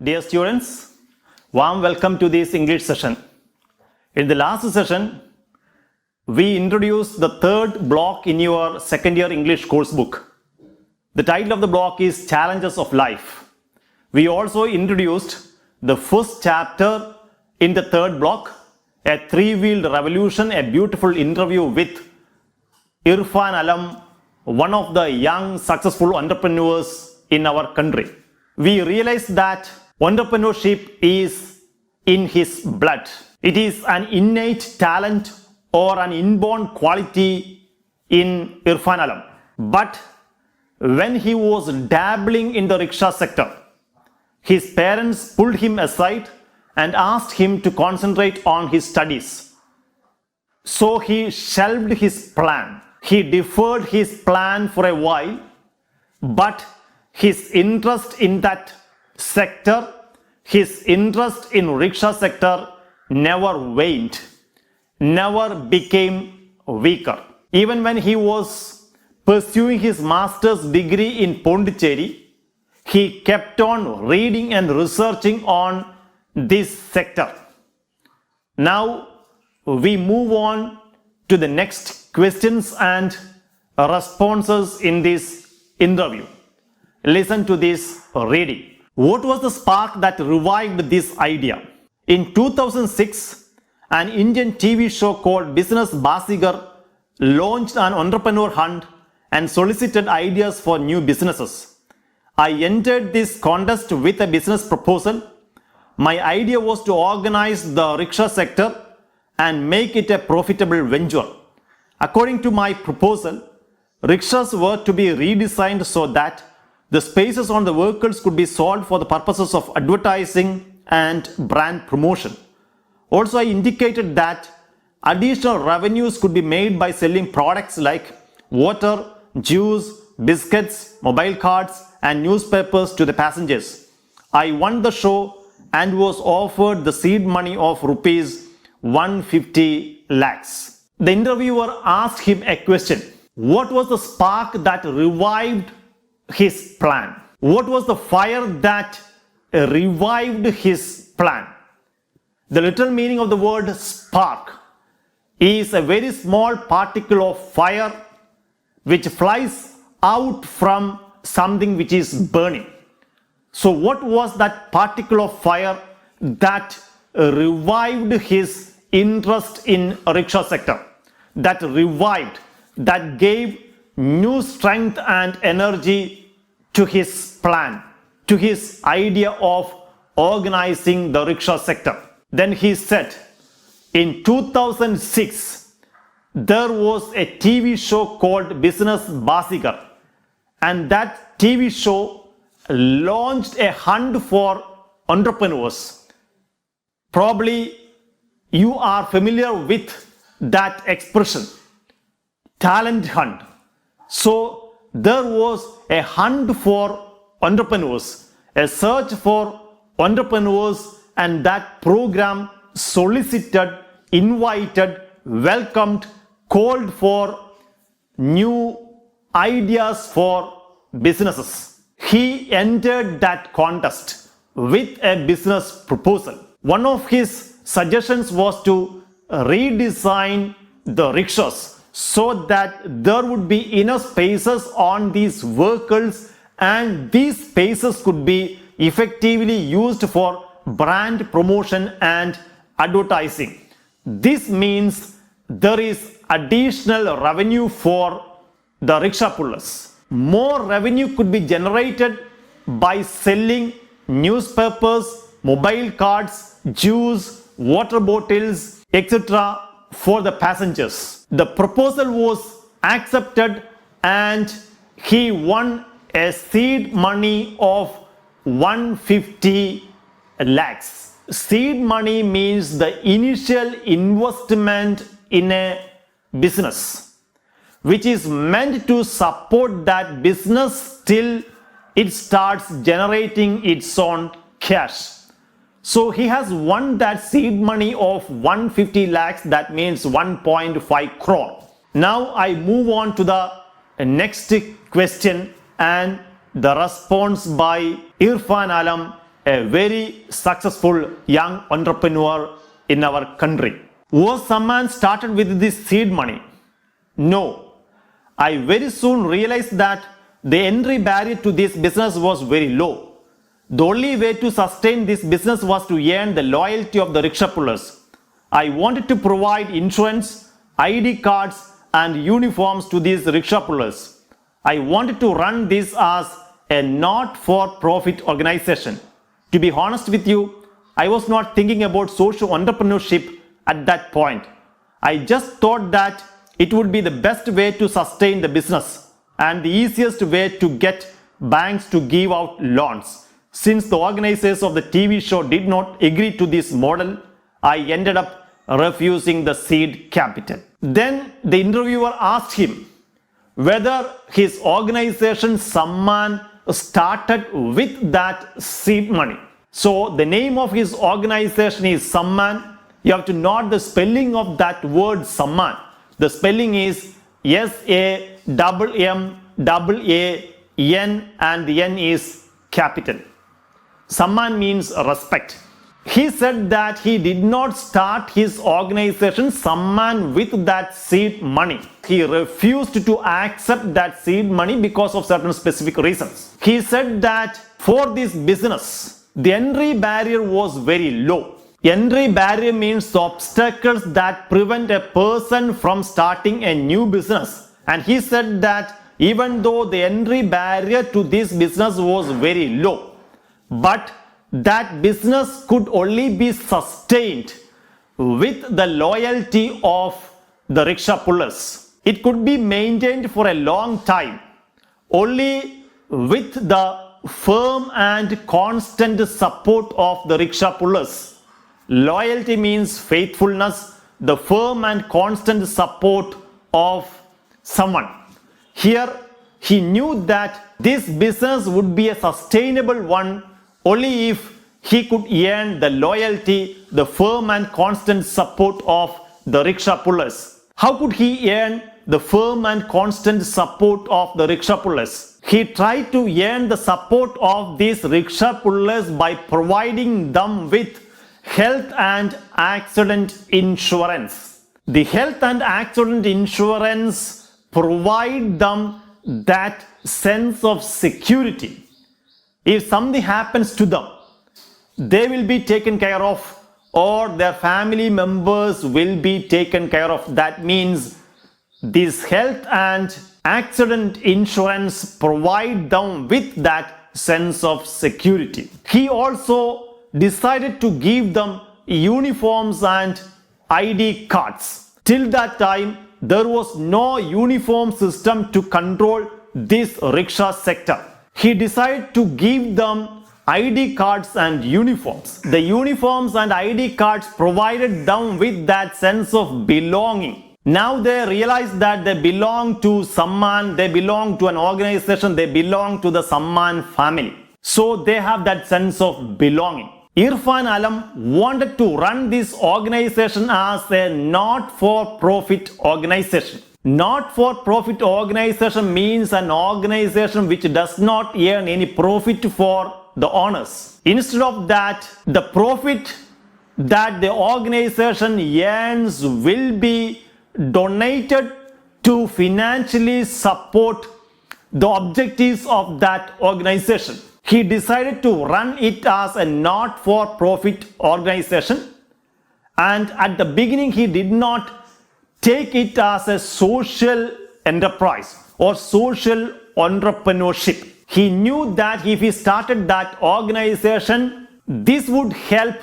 Dear students, warm welcome to this English session. In the last session, we introduced the third block in your second year English course book. The title of the block is Challenges of Life. We also introduced the first chapter in the third block, A Three-Wheeled Revolution, a beautiful interview with Irfan Alam, one of the young successful entrepreneurs in our country. We realized that entrepreneurship is in his blood. It is an innate talent or an inborn quality in Irfan Alam. But when he was dabbling in the rickshaw sector, his parents pulled him aside and asked him to concentrate on his studies. So he shelved his plan. He deferred his plan for a while, but his interest in that sector, his interest in rickshaw sector never waned, never became weaker. Even when he was pursuing his master's degree in Pondicherry, he kept on reading and researching on this sector. Now we move on to the next questions and responses in this interview. Listen to this reading. What was the spark that revived this idea? In 2006, an Indian TV show called Business Basigar launched an entrepreneur hunt and solicited ideas for new businesses. I entered this contest with a business proposal. My idea was to organize the rickshaw sector and make it a profitable venture. According to my proposal, rickshaws were to be redesigned so that the spaces on the vehicles could be sold for the purposes of advertising and brand promotion. Also, I indicated that additional revenues could be made by selling products like water, juice, biscuits, mobile cards, and newspapers to the passengers. I won the show and was offered the seed money of rupees 150 lakhs. The interviewer asked him a question. What was the spark that revived his plan? What was the fire that revived his plan? The literal meaning of the word spark is a very small particle of fire which flies out from something which is burning. So what was that particle of fire that revived his interest in a rickshaw sector? That revived, that gave new strength and energy to his plan, to his idea of organizing the rickshaw sector. Then he said, in 2006, there was a TV show called Business Basigar, and that TV show launched a hunt for entrepreneurs. Probably you are familiar with that expression, talent hunt. So there was a hunt for entrepreneurs, a search for entrepreneurs, and that program solicited, invited, welcomed, called for new ideas for businesses. He entered that contest with a business proposal. One of his suggestions was to redesign the rickshaws so that there would be enough spaces on these vehicles and these spaces could be effectively used for brand promotion and advertising. This means there is additional revenue for the rickshaw pullers. More revenue could be generated by selling newspapers, mobile cards, juice, water bottles, etc. for the passengers. The proposal was accepted and he won a seed money of 150 lakhs. Seed money means the initial investment in a business, which is meant to support that business till it starts generating its own cash. So he has won that seed money of 150 lakhs, that means 1.5 crore. Now I move on to the next question and the response by Irfan Alam a very successful young entrepreneur in our country. Was Samman started with this seed money? No. I very soon realized that the entry barrier to this business was very low. The only way to sustain this business was to earn the loyalty of the rickshaw pullers. I wanted to provide insurance, ID cards and uniforms to these rickshaw pullers. I wanted to run this as a not-for-profit organization. To be honest with you, I was not thinking about social entrepreneurship at that point. I just thought that it would be the best way to sustain the business and the easiest way to get banks to give out loans. Since the organizers of the TV show did not agree to this model, I ended up refusing the seed capital. Then the interviewer asked him whether his organization Samman started with that seed money. So the name of his organization is Samman. You have to note the spelling of that word Samman. The spelling is S-A-M-M-A-N and the N is capital. Samman means respect. He said that he did not start his organization Samman with that seed money. He refused to accept that seed money because of certain specific reasons. He said that for this business, the entry barrier was very low. Entry barrier means obstacles that prevent a person from starting a new business. And he said that even though the entry barrier to this business was very low, but that business could only be sustained with the loyalty of the rickshaw pullers. It could be maintained for a long time only with the firm and constant support of the rickshaw pullers. Loyalty means faithfulness, the firm and constant support of someone. Here, he knew that this business would be a sustainable one only if he could earn the loyalty, the firm and constant support of the rickshaw pullers. How could he earn the firm and constant support of the rickshaw pullers? He tried to earn the support of these rickshaw pullers by providing them with health and accident insurance. The health and accident insurance provide them that sense of security. If something happens to them, they will be taken care of or their family members will be taken care of. That means this health and accident insurance provide them with that sense of security. He also decided to give them uniforms and ID cards. Till that time, there was no uniform system to control this rickshaw sector. He decided to give them ID cards and uniforms. The uniforms and ID cards provided them with that sense of belonging. Now they realize that they belong to Samman, they belong to an organization, they belong to the Samman family. So they have that sense of belonging. Irfan Alam wanted to run this organization as a not-for-profit organization. Not-for-profit organization means an organization which does not earn any profit for the owners. Instead of that, the profit that the organization earns will be donated to financially support the objectives of that organization. He decided to run it as a not-for-profit organization, and at the beginning he did not take it as a social enterprise or social entrepreneurship. He knew that if he started that organization, this would help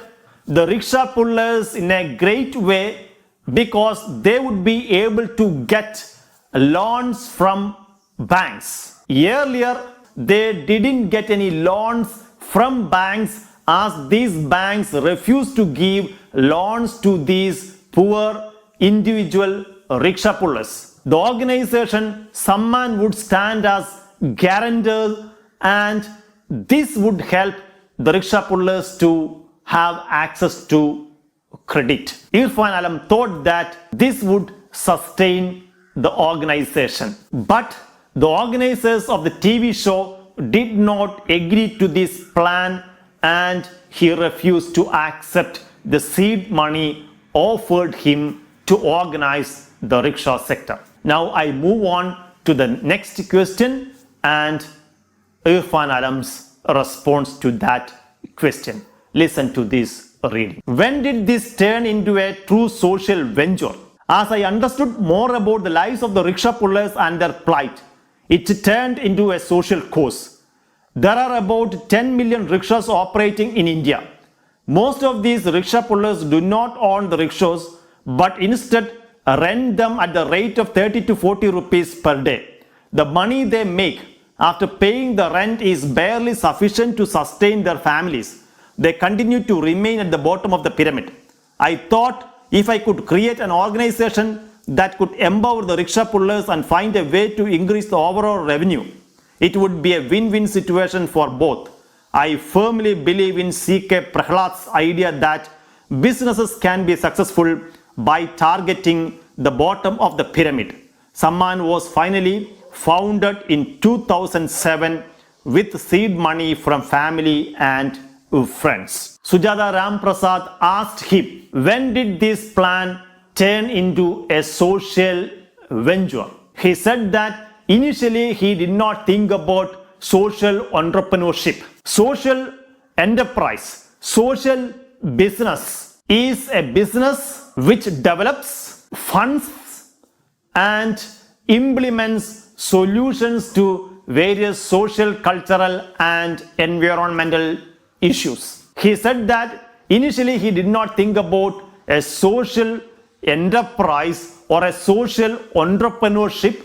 the rickshaw pullers in a great way because they would be able to get loans from banks. Earlier, they didn't get any loans from banks as these banks refused to give loans to these poor individual rickshaw pullers. The organization Samman would stand as guarantor, and this would help the rickshaw pullers to have access to credit. Irfan Alam thought that this would sustain the organization. But the organizers of the TV show did not agree to this plan and he refused to accept the seed money offered him to organize the rickshaw sector. Now I move on to the next question and Irfan Alam's response to that question. Listen to this reading. When did this turn into a true social venture? As I understood more about the lives of the rickshaw pullers and their plight, it turned into a social cause. There are about 10 million rickshaws operating in India. Most of these rickshaw pullers do not own the rickshaws but instead rent them at the rate of 30 to 40 rupees per day. The money they make after paying the rent is barely sufficient to sustain their families. They continue to remain at the bottom of the pyramid. I thought if I could create an organization that could empower the rickshaw pullers and find a way to increase the overall revenue, it would be a win-win situation for both. I firmly believe in C.K. Prahlad's idea that businesses can be successful by targeting the bottom of the pyramid. Sammaan was finally founded in 2007 with seed money from family and friends. Sujata Ramprasad asked him, when did this plan turn into a social venture? He said that initially he did not think about social entrepreneurship. Social enterprise, social business is a business which develops, funds and implements solutions to various social, cultural and environmental issues. He said that initially he did not think about a social enterprise or a social entrepreneurship,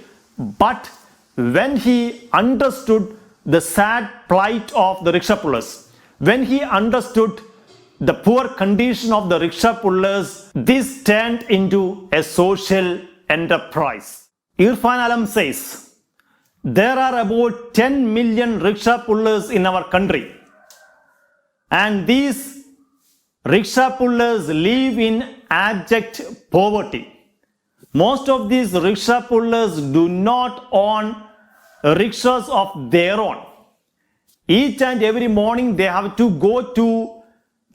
but when he understood the sad plight of the rickshaw pullers, when he understood the poor condition of the rickshaw pullers, this turned into a social enterprise. Irfan Alam says, there are about 10 million rickshaw pullers in our country, and these rickshaw pullers live in abject poverty. Most of these rickshaw pullers do not own rickshaws of their own. Each and every morning they have to go to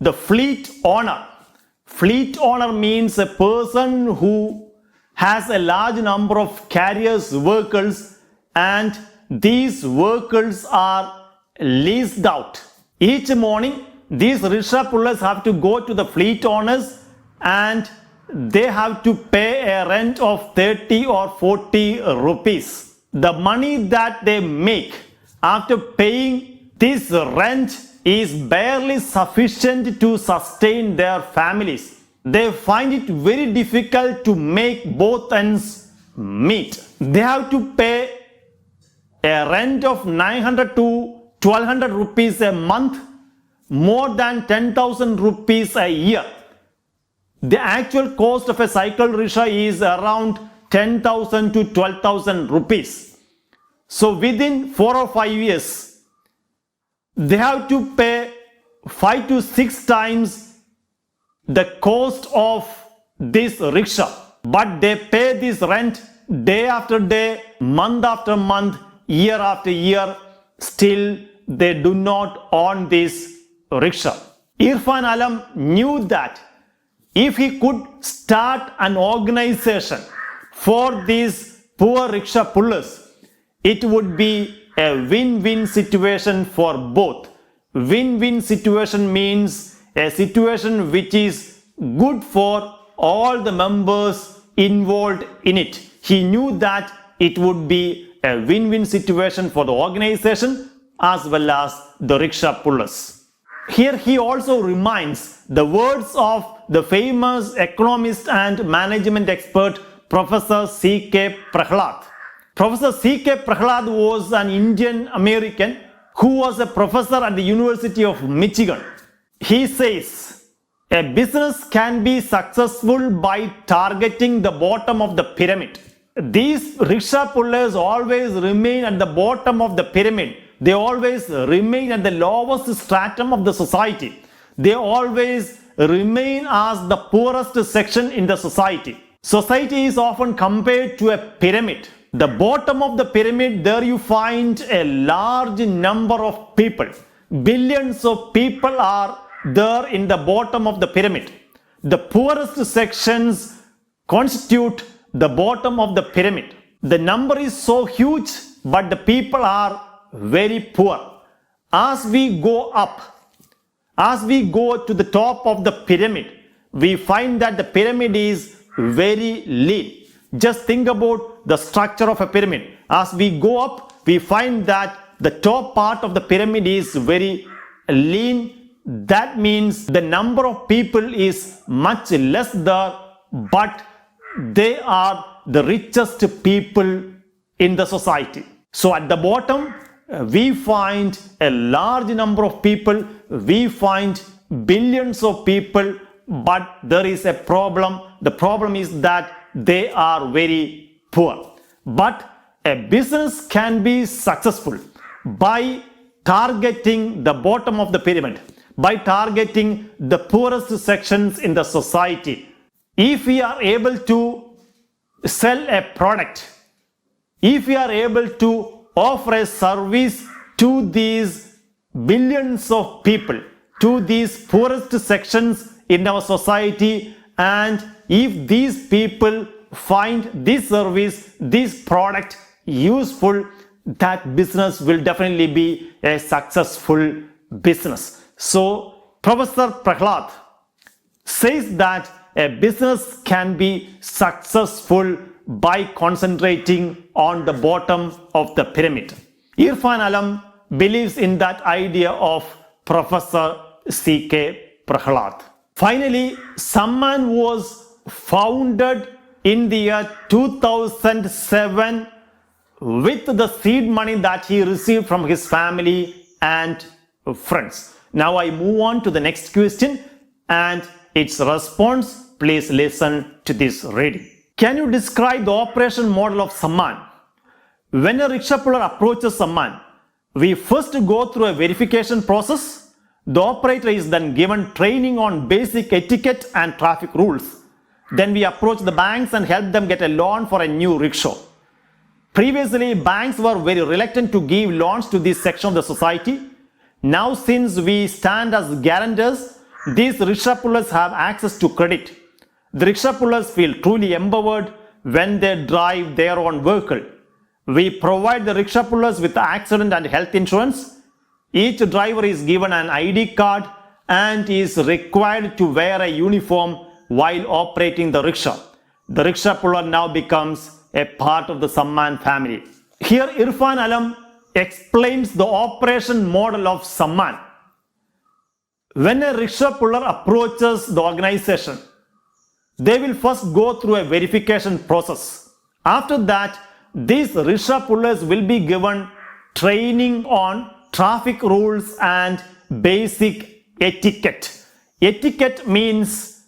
the fleet owner. Fleet owner means a person who has a large number of carriers vehicles, and these vehicles are leased out. Each morning these rickshaw pullers have to go to the fleet owners and they have to pay a rent of 30 or 40 rupees. The money that they make after paying this rent is barely sufficient to sustain their families. They find it very difficult to make both ends meet. They have to pay a rent of 900 to 1200 rupees a month, more than 10,000 rupees a year. The actual cost of a cycle rickshaw is around 10,000 to 12,000 rupees. So within 4 or 5 years, they have to pay 5 to 6 times the cost of this rickshaw. But they pay this rent day after day, month after month, year after year. Still, they do not own this rickshaw. Irfan Alam knew that if he could start an organization for these poor rickshaw pullers, it would be a win-win situation for both. Win-win situation means a situation which is good for all the members involved in it. He knew that it would be a win-win situation for the organization as well as the rickshaw pullers. Here he also reminds the words of the famous economist and management expert Professor C.K. Prahlad. Professor C.K. Prahlad was an Indian American who was a professor at the University of Michigan. He says, a business can be successful by targeting the bottom of the pyramid. These rickshaw pullers always remain at the bottom of the pyramid. They always remain at the lowest stratum of the society. They always remain as the poorest section in the society. Society is often compared to a pyramid. The bottom of the pyramid, there you find a large number of people. billions of people are there in the bottom of the pyramid. The poorest sections constitute the bottom of the pyramid. The number is so huge, but the people are very poor. As we go up, as we go to the top of the pyramid, we find that the pyramid is very lean. Just think about the structure of a pyramid. As we go up, we find that the top part of the pyramid is very lean. That means the number of people is much less there, but they are the richest people in the society. So at the bottom, we find a large number of people, we find billions of people, but there is a problem. The problem is that they are very poor. But a business can be successful by targeting the bottom of the pyramid, by targeting the poorest sections in the society. If we are able to sell a product, if we are able to offer a service to these billions of people, to these poorest sections in our society, and if these people find this service, this product useful, that business will definitely be a successful business. So Professor Prahlad says that a business can be successful by concentrating on the bottom of the pyramid. Irfan Alam believes in that idea of Professor C.K. Prahlad. Finally, Sammaan was founded in the year 2007 with the seed money that he received from his family and friends. Now I move on to the next question and its response. Please listen to this reading. Can you describe the operation model of Sammaan? When a rickshaw puller approaches Sammaan, we first go through a verification process. The operator is then given training on basic etiquette and traffic rules. Then we approach the banks and help them get a loan for a new rickshaw. Previously, banks were very reluctant to give loans to this section of the society. Now, since we stand as guarantors, these rickshaw pullers have access to credit. The rickshaw pullers feel truly empowered when they drive their own vehicle. We provide the rickshaw pullers with accident and health insurance. Each driver is given an ID card and is required to wear a uniform while operating the rickshaw. The rickshaw puller now becomes a part of the Sammaan family. Here Irfan Alam explains the operation model of Sammaan. When a rickshaw puller approaches the organization, they will first go through a verification process. After that, these rickshaw pullers will be given training on traffic rules and basic etiquette. Etiquette means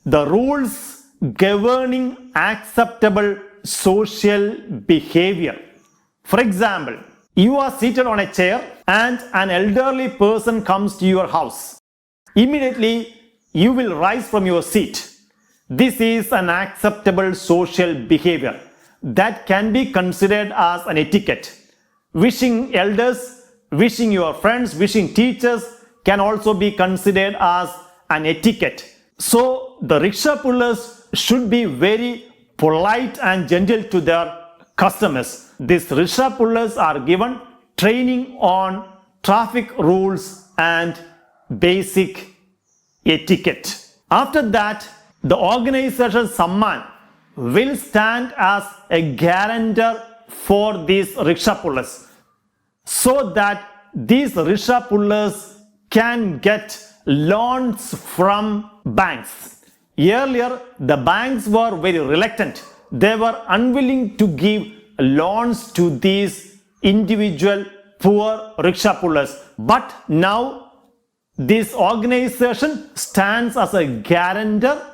the rules governing acceptable social behavior. For example, you are seated on a chair and an elderly person comes to your house. Immediately, you will rise from your seat. This is an acceptable social behavior that can be considered as an etiquette. Wishing elders, wishing your friends, wishing teachers can also be considered as an etiquette. So the rickshaw pullers should be very polite and gentle to their customers. These rickshaw pullers are given training on traffic rules and basic etiquette. After that, the organization Sammaan will stand as a guarantor for these rickshaw pullers so that these rickshaw pullers can get loans from banks. Earlier, the banks were very reluctant. They were unwilling to give loans to these individual poor rickshaw pullers. But now, this organization stands as a guarantor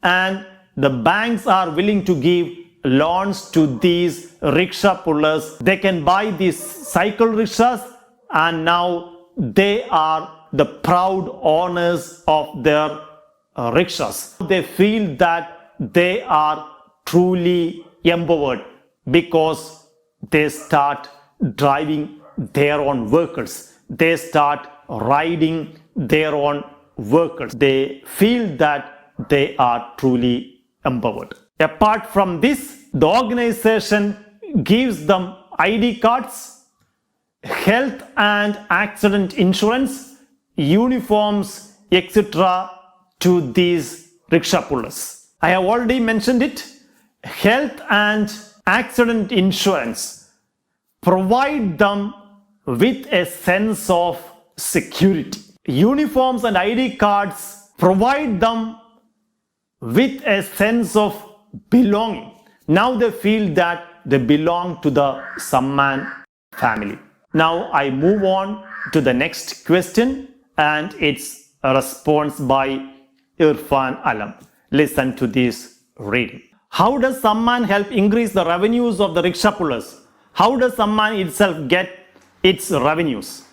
and the banks are willing to give loans to these rickshaw pullers. They can buy these cycle rickshaws and now they are the proud owners of their rickshaws. They feel that they are truly empowered because they start driving their own vehicles. They start riding their own vehicles. They feel that they are truly empowered. Apart from this, the organization gives them ID cards, health and accident insurance, uniforms, etc. to these rickshaw pullers. I have already mentioned it. Health and accident insurance provide them with a sense of security. Uniforms and ID cards provide them with a sense of belonging. Now they feel that they belong to the Samman family. Now I move on to the next question, and it's a response by Irfan Alam. Listen to this reading. How does Samman help increase the revenues of the rickshaw pullers? How does Samman itself get its revenues?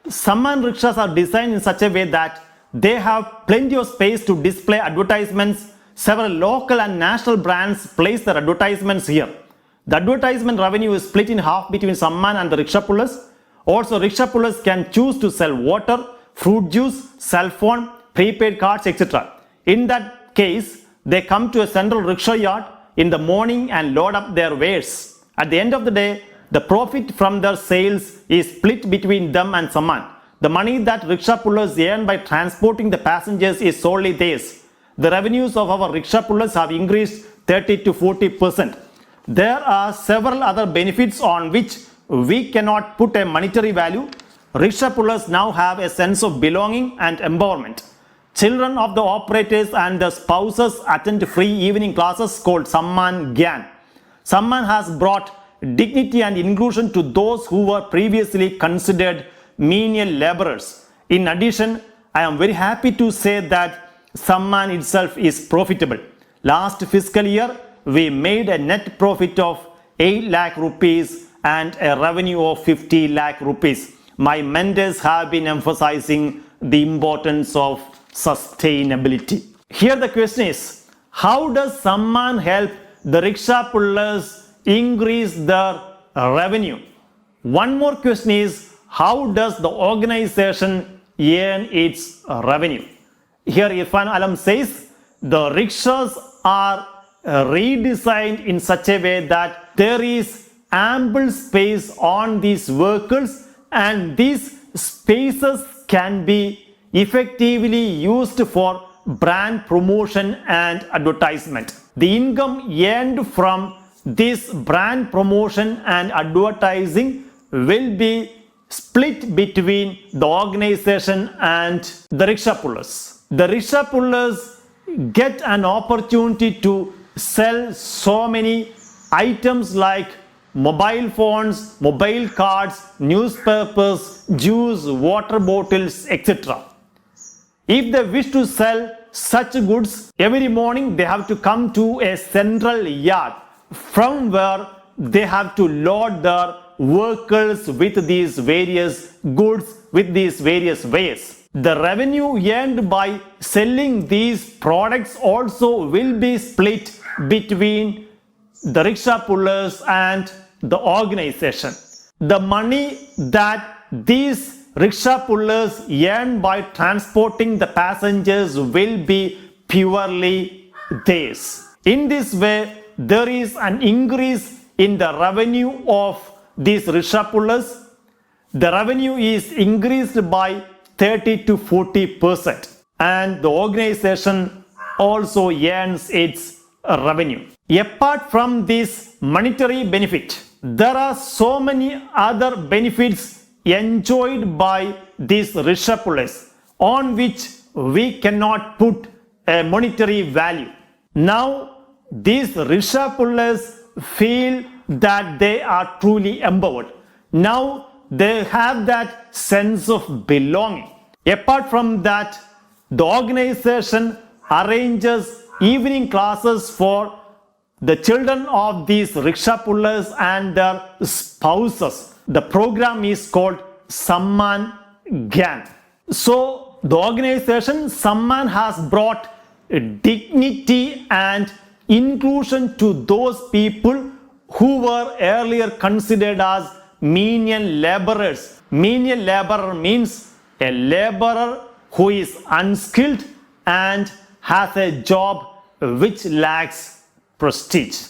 Samman rickshaws are designed in such a way that they have plenty of space to display advertisements. Several local and national brands place their advertisements here. The advertisement revenue is split in half between Samman and the rickshaw pullers. Also, rickshaw pullers can choose to sell water, fruit juice, cell phone, prepaid cards, etc. In that case, they come to a central rickshaw yard in the morning and load up their wares. At the end of the day, the profit from their sales is split between them and Samman. The money that rickshaw pullers earn by transporting the passengers is solely theirs. The revenues of our rickshaw pullers have increased 30 to 40%. There are several other benefits on which we cannot put a monetary value. Rickshaw pullers now have a sense of belonging and empowerment. Children of the operators and their spouses attend free evening classes called Samman Gyan. Samman has brought dignity and inclusion to those who were previously considered menial laborers. In addition, I am very happy to say that Samman itself is profitable. Last fiscal year, we made a net profit of 8 lakh rupees and a revenue of 50 lakh rupees. My mentors have been emphasizing the importance of sustainability. Here the question is, how does Samman help the rickshaw pullers increase their revenue? One more question is, how does the organization earn its revenue? Here Irfan Alam says, the rickshaws are redesigned in such a way that there is ample space on these vehicles, and these spaces can be effectively used for brand promotion and advertisement. The income earned from this brand promotion and advertising will be split between the organization and the rickshaw pullers. The rickshaw pullers get an opportunity to sell so many items like mobile phones, mobile cards, newspapers, juice, water bottles, etc. If they wish to sell such goods, every morning they have to come to a central yard from where they have to load their vehicles with these various goods, with these various ways. The revenue earned by selling these products also will be split between the rickshaw pullers and the organization. The money that these rickshaw pullers earn by transporting the passengers will be purely theirs. In this way, there is an increase in the revenue of these rickshaw pullers. The revenue is increased by 30 to 40%, and the organization also earns its revenue. Apart from this monetary benefit, there are so many other benefits enjoyed by these rickshaw pullers on which we cannot put a monetary value. Now, these rickshaw pullers feel that they are truly empowered. Now they have that sense of belonging. Apart from that, the organization arranges evening classes for the children of these rickshaw pullers and their spouses. The program is called Samman Gyan. So the organization Samman has brought dignity and inclusion to those people who were earlier considered as menial laborers. Menial laborer means a laborer who is unskilled and has a job which lacks prestige.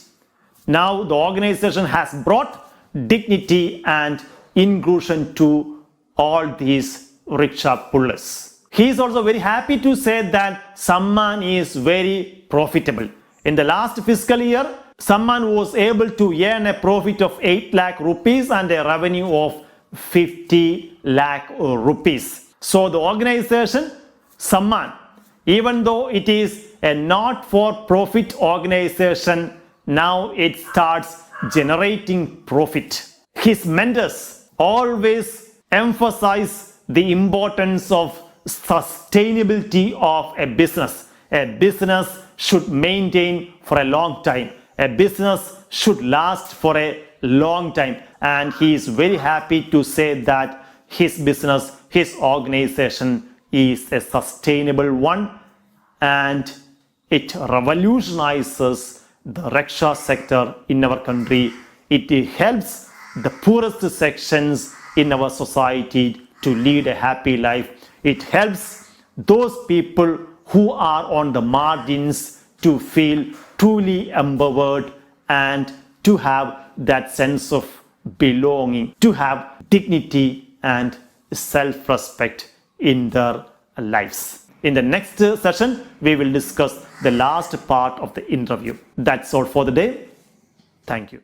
Now the organization has brought dignity and inclusion to all these rickshaw pullers. He is also very happy to say that Sammaan is very profitable. In the last fiscal year, Sammaan was able to earn a profit of 8 lakh rupees and a revenue of 50 lakh rupees. So the organization Sammaan, even though it is a not-for-profit organization, now it starts generating profit. His mentors always emphasize the importance of sustainability of a business. A business should maintain for a long time. A business should last for a long time. And he is very happy to say that his business, his organization is a sustainable one, and it revolutionizes the rickshaw sector in our country. It helps the poorest sections in our society to lead a happy life. It helps those people who are on the margins to feel truly empowered and to have that sense of belonging, to have dignity and self-respect in their lives. In the next session, we will discuss the last part of the interview. That's all for the day. Thank you.